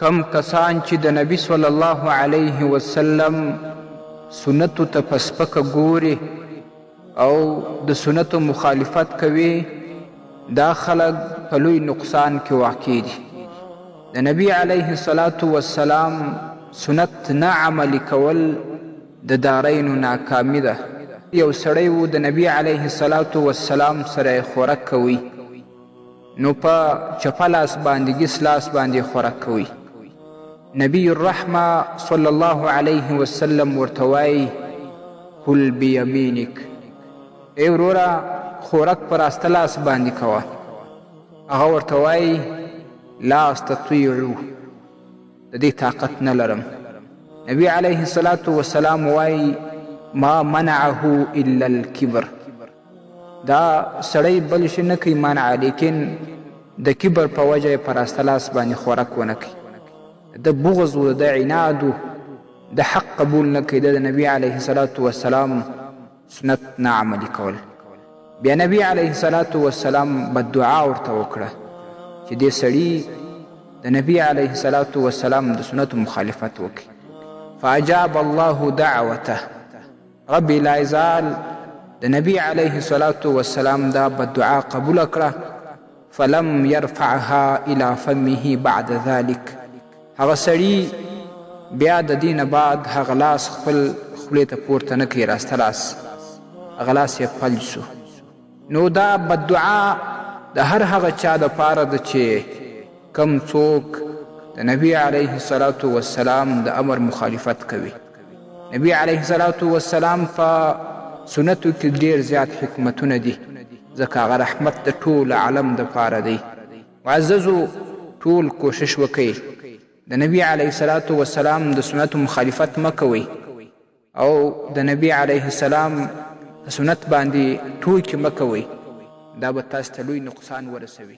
کم کسان چې د نبی صلی الله علیه وسلم سنتو ته په سپکه ګوري او د سنتو مخالفت کوي، دا خلک په لوی نقصان کې واقع دي. د نبی علیه الصلاة والسلام سنت نه عملي کول د دارینو ناکامي ده. یو سړی و د نبی علیه الصلاة والسلام سره خوراک کوي، نو په چپه لاس باندې ګیس لاس باندې خوراک کوي. نبی الرحمه صلی الله علیه وسلم ورته وایي کل بیمینک، ای وروره خوراک په راسته لاس باندې کوه. هغه ورته وایي لا استطیعو، د دې طاقت نه لرم. نبی علیه الصلاة والسلام وایي ما منعه الا الکبر، دا سړی بل شي نه کوي منع، لیکن د کبر په وجه یې په راسته لاس باندې خوراک ونه کوي. د بغض و د عناد و د حق قبول نه کوي. د نبی علیه الصلاة والسلام سنت نه عملي کول. بیا نبی علیه الصلاة والسلام بددعا ورته وکړه چې دې سړي د نبی علیه الصلاة والسلام د سنتو مخالفت وکړي. فاجاب الله دعوته، رب لا یزال د نبی علیه الصلاة والسلام دا بددعا قبول کړه. فلم يرفعها الى فمه بعد ذلك، هغه سړي بیا د دې نه بعد هغه لاس خپل خولې ته پورته نه کوي، راسته لاس هغه لاس یې فلج سو. نو دا بددعا د هر هغه چا دپاره ده چې کم څوک د نبی علیه الصلاة والسلام د امر مخالفت کوي. نبی علیه الصلاة والسلام په سنتو کې ډېر زیات حکمتونه دي، ځکه هغه رحمت د ټول عالم دپاره دی. معززو ټول کوشش وکئ د نبی علیه الصلاة والسلام د سنتو مخالفت مه کوئ، او د نبی علیه السلام د سنت باندې ټوکې مه کوئ، دا به تاسو ته لوی نقصان ورسوي.